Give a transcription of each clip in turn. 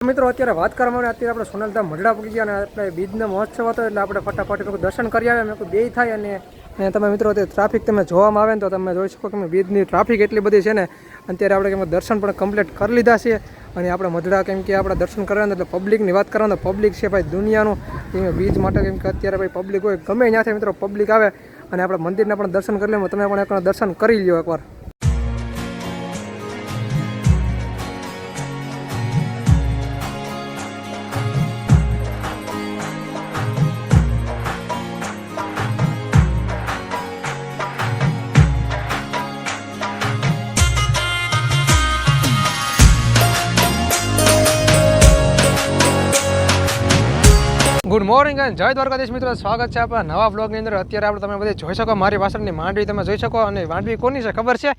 મિત્રો અત્યારે વાત કરવામાં અત્યારે આપણે સોનલધામ મઢડા પહોંચી ગયા અને આપણે બીજનો મહોત્સવ હતો એટલે આપણે ફટાફટ દર્શન કરી આવ્યા મેં બે થાય અને તમે મિત્રો અત્યારે ટ્રાફિક તમે જોવામાં આવે ને તો તમે જોઈ શકો કે બીજની ટ્રાફિક એટલી બધી છે ને અત્યારે આપણે કેમ દર્શન પણ કમ્પ્લીટ કરી લીધા છે અને આપણે મઢડા કેમ કે આપણે દર્શન કરવાના એટલે પબ્લિકની વાત કરવાનું પબ્લિક છે ભાઈ દુનિયાનું બીજ માટે કેમ કે અત્યારે ભાઈ પબ્લિક હોય ગમે ત્યાંથી મિત્રો પબ્લિક આવે અને આપણે મંદિરના પણ દર્શન કરી લે તમે પણ એકવાર દર્શન કરી લ્યો એકવાર. ગુડ મોર્નિંગ અને જય દ્વારકાધીશ મિત્રો, સ્વાગત છે આપણા નવા બ્લોગની અંદર. અત્યારે આપણે તમે બધે જોઈ શકો મારી પાછળની માંડવી તમે જોઈ શકો અને માંડવી કોની છે ખબર છે?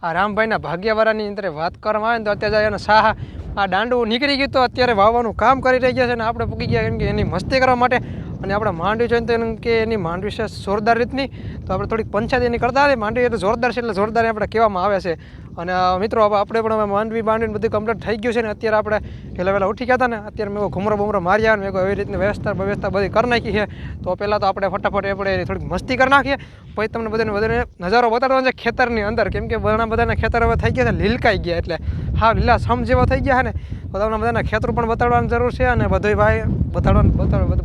આ રામભાઈના ભાગ્યવાળાની અંદર વાત કરવામાં આવે ને તો અત્યારે એનો સાહ આ દાંડું નીકળી ગયું તો અત્યારે વાવવાનું કામ કરી રહી ગયા છે અને આપણે પૂકી ગયા કેમ કે એની મસ્તી કરવા માટે. અને આપણે માંડવી જોઈને તો એમ કે એની માંડવી છે જોરદાર રીતની, તો આપણે થોડીક પંચાયત એની કરતા આવે માંડવી એટલે જોરદાર છે એટલે જોરદાર આપણે કહેવામાં આવે છે. અને મિત્રો હવે આપણે પણ માંડવી બધું કમ્પ્લીટ થઈ ગયું છે ને અત્યારે આપણે વહેલા ઉઠી ગયા હતા ને અત્યારે મેં ઘુમરો બુમરો માર્યા ને મેં એવી રીતની વ્યવસ્થા બધી કરી નાખી છે. તો પહેલાં તો આપણે ફટાફટ આપણે થોડીક મસ્તી કરી નાખીએ, પછી તમને બધાને નજારો બતાડવાનો છે ખેતરની અંદર, કેમ કે બધાના ખેતર હવે થઈ ગયા છે લીલકાઈ ગયા એટલે હા લીલા સમ જેવા થઈ ગયા છે ને, તો તમને બધાના ખેતરો પણ બતાડવાની જરૂર છે અને બધું ભાઈ બતાડવાનું.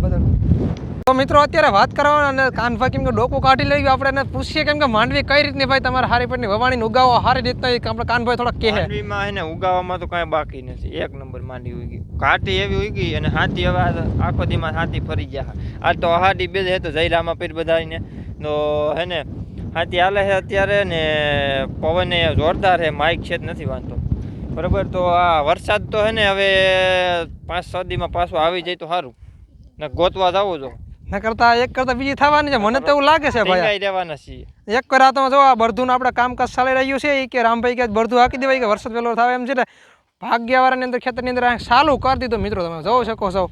તો મિત્રો અત્યારે વાત કરવાના અને કાનભાઈ કેમ કે ડોકું કાઢી લઈ ગયું આપણે એને પૂછીએ કેમ કે માંડવી કઈ રીતની ભાઈ તમારે હારી પેટની વવાણીને ઉગાવો સારી રીતના આપણે કાનભાઈ થોડા કહે. માંડવીમાં એને ઉગાવવામાં તો કાંઈ બાકી નથી, એક નંબર માંડવી ઉગી, ઘાટી એવી ઉગી અને હાથી હવે આખો દીમાં હાથી ફરી ગયા. આ તો હાથી બે હે તો જયરામાં પીર બધાને તો હે ને હાથી હાલે છે અત્યારે ને પવન જોરદાર છે, માઇક છે જ નથી વાંધો બરાબર. તો આ વરસાદ તો હે ને હવે 5-6 દીમાં પાછું આવી જાય તો સારું ને ગોતવા જવું જો ના કરતા એક કરતા બીજી થવાની છે મને તો એવું લાગે છે ભાઈ રહેવાના છીએ. એક કરા તો જો આ બરધું આપણે કામકાજ ચાલી રહ્યું છે એ કે રામભાઈ કે બરધું હાકી દેવાય કે વરસાદ વહેલો થાય એમ છે ને ભાગ્યવાળાની અંદર ખેતરની અંદર ચાલુ કરી દીધું મિત્રો તમે જોઈ શકો છો.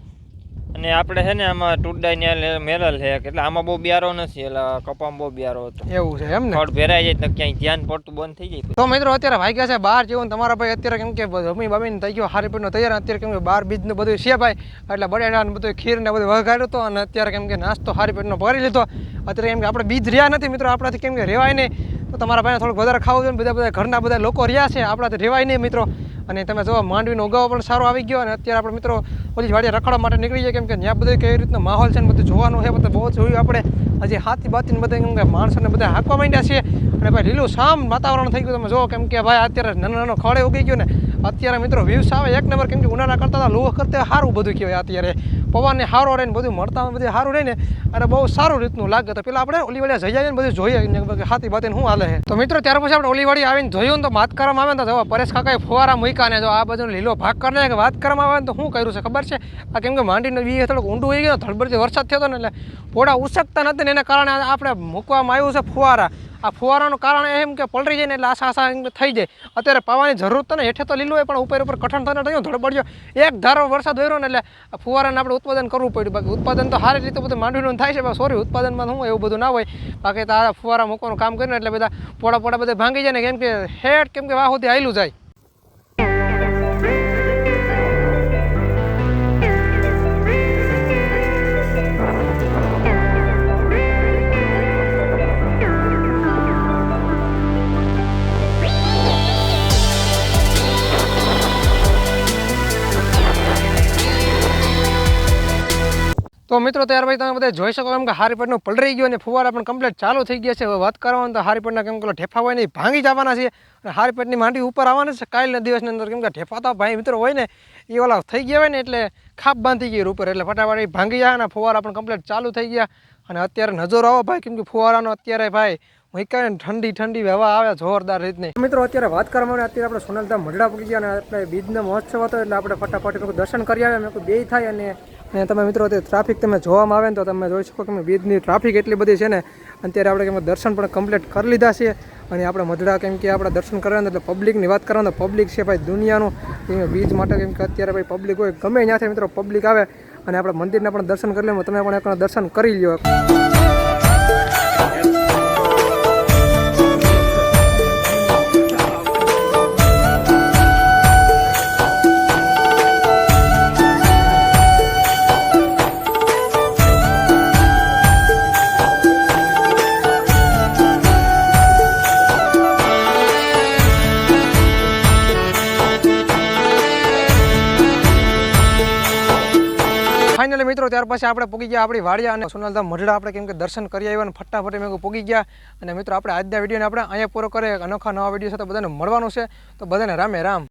અને આપણે છે ને આમાં ટૂડાઈ મેરલ છે એટલે આમાં બહુ બિયારો નથી એટલે કપામાં બહુ બિયારો હતો એવું છે એમ ને ફળ ભેરાઈ જાય તો ક્યાંય ધ્યાન પડતું બંધ થઈ જાય. તો મિત્રો અત્યારે વાગ્યા છે 12 જેવું તમારા ભાઈ અત્યારે કેમ કે જમી બામીને થઈ ગયો હારી પેટનો તૈયાર અત્યારે કેમ કે 12 બીજનું બધું છે ભાઈ એટલે બટેટા ને બધું ખીર ને બધું વઘાર્યું હતો અને અત્યારે કેમ કે નાસ્તો હારી પેટનો ભરી લીધો. અત્યારે કેમ કે આપણે બીજ રહ્યા નથી મિત્રો, આપણાથી કેમ કે રહેવાય નહીં, તો તમારા ભાઈને થોડુંક વધારે ખાવું જોઈએ, બધા ઘરના બધા લોકો રહ્યા છે આપણાથી રહેવાય નહીં મિત્રો. અને તમે જો માંડવીનો ઉગાવો પણ સારો આવી ગયો અને અત્યારે આપણે મિત્રો ઓલી વાડીએ રખડવા માટે નીકળી જાય કેમ કે ત્યાં બધું કેવી રીતનો માહોલ છે ને બધું જોવાનું છે, બધું બહુ જોયું આપણે હજી હાથી બાતીને બધા કેમ કે માણસોને બધા હાંકવા માંડ્યા છે અને ભાઈ લીલું શામ વાતાવરણ થઈ ગયું તમે જો કેમ કે ભાઈ અત્યારે નાનો ખડે ઉગી ગયો ને અત્યારે મિત્રો વ્યૂઝ આવે એક નંબર, કેમ કે ઉનાળા કરતા લોહ કરતા સારું બધું કહેવાય. અત્યારે પવનને સારો રહે ને બધું મળતા બધું સારું રહે ને અને બહુ સારું રીતનું લાગે. તો પેલા આપણે ઓલીવાડી જઈ આવીને બધું જોઈએ હાથી બાતીને શું હાલે છે. તો મિત્રો ત્યાર પછી આપણે ઓલીવાડી આવીને જોયું ને તો વાત કરવામાં આવે ને તો પરેશ કાકાએ ફુવારા મૂક્યા ને જો આ બધું લીલો ભાગ કરીને કે વાત કરવામાં આવે ને તો શું કર્યું છે ખબર છે? આ કેમ કે માંડીને બી થોડુંક ઊંડું હોઈ ગયું, ધડબડથી વરસાદ થયો હતો ને એટલે પોડા ઉસકતા નથી ને એના કારણે આપણે મૂકવામાં આવ્યું છે ફુવારા. આ ફુવારાનું કારણ એમ કે પલળી જાય ને એટલે આશા થઈ જાય. અત્યારે પાવાની જરૂર તો ને હેઠે તો લીલું હોય પણ ઉપર કઠણ થઈને થયું ધડબડ્યો એક ધારો વરસાદ વર્યો ને એટલે ફુવારાને આપણે ઉત્પાદન કરવું પડ્યું. બાકી ઉત્પાદન તો સારી રીતે બધું માંડવીનું થાય છે, સોરી ઉત્પાદનમાં શું એવું બધું ના હોય. બાકી તો આ ફુવારા મૂકવાનું કામ કરીને એટલે બધા પોડા બધા ભાંગી જાય ને કેમ કે હેઠ કેમ કે વાહ સુધી આવેલું જાય. તો મિત્રો ત્યાર પછી તમે બધા જોઈ શકો એમ કે હારી પેટનું પલળી ગયું અને ફુવારા પણ કમ્પ્લીટ ચાલુ થઈ ગયા છે. હવે વાત કરવાનું તો હારી પેટના કેમ કે ઠેફા હોય ને ભાંગી જવાના છે અને હારી પેટની માંડી ઉપર આવવાના છે કાલના દિવસની અંદર, કેમ કે ઠેફા તો ભાઈ મિત્રો હોય ને એ ઓલા થઈ ગયા હોય ને એટલે ખાપ બાંધી ગઈ ઉપર એટલે ફટાફટ ભાંગી જાય અને ફુવારા પણ કમ્પ્લીટ ચાલુ થઈ ગયા. અને અત્યારે નજરો આવો ભાઈ કેમ કે ફુવારાનો અત્યારે ભાઈ ઠંડી હવા આવે જોરદાર રીતની. મિત્રો અત્યારે વાત કરવામાં આવે અત્યારે આપણે સોનલધામ મઢડા પહોંચી ગયા અને આપણે બીજનો મહોત્સવ હતો એટલે આપણે ફટાફટ દર્શન કરી આવ્યા મેં બે થાય. અને તમે મિત્રો અત્યારે ટ્રાફિક તમે જોવામાં આવે ને તો તમે જોઈ શકો કે બીજની ટ્રાફિક એટલી બધી છે ને અત્યારે આપણે કેમ દર્શન પણ કમ્પ્લીટ કરી લીધા છે અને આપણે મઢડા કેમ કે આપણે દર્શન કરવાના એટલે પબ્લિકની વાત કરવાનું પબ્લિક છે ભાઈ દુનિયાનું બીજ માટે કેમ કે અત્યારે ભાઈ પબ્લિક હોય ગમે ત્યાંથી મિત્રો પબ્લિક આવે અને આપણે મંદિરના પણ દર્શન કરી લે તમે પણ એકવાર દર્શન કરી લ્યો. ફાઇનલી મિત્રો ત્યાર પછી આપણે પૂગી ગયા આપણી વાડિયા અને સોનલધામ મઢડા આપણે કેમ કે દર્શન કરી આવ્યા અને ફટાફટ મેં પૂગી ગયા. અને મિત્રો આપણે આજના વિડીયોને આપણે અહીંયા પૂરો કરીએ. અનોખા નવા વિડીયો સાથે બધાને મળવાનું છે. તો બધાને રામે રામ.